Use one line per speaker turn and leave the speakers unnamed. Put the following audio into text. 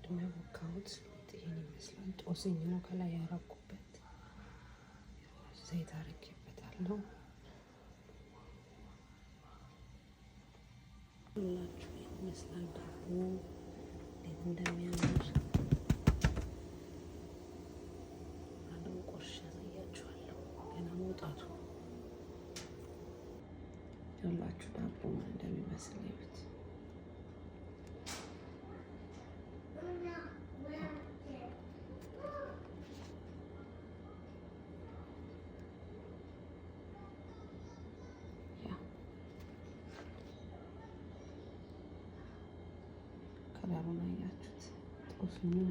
ቅድም ያቦካሁት ይሄን ይመስላል። ጦስኝ ነው ከላይ ያረኩበት። ዘይት አርጌበታለሁ። ሁላችሁ ይመስላል ዳቦ እንዴት እንደሚያምር አለው። ቆርሼ ያሳያችኋለሁ ገና መውጣቱ። ሁላችሁ ዳቦ ምን እንደሚመስል ይሁት። ከለሩን አያችሁት? ጦስኙን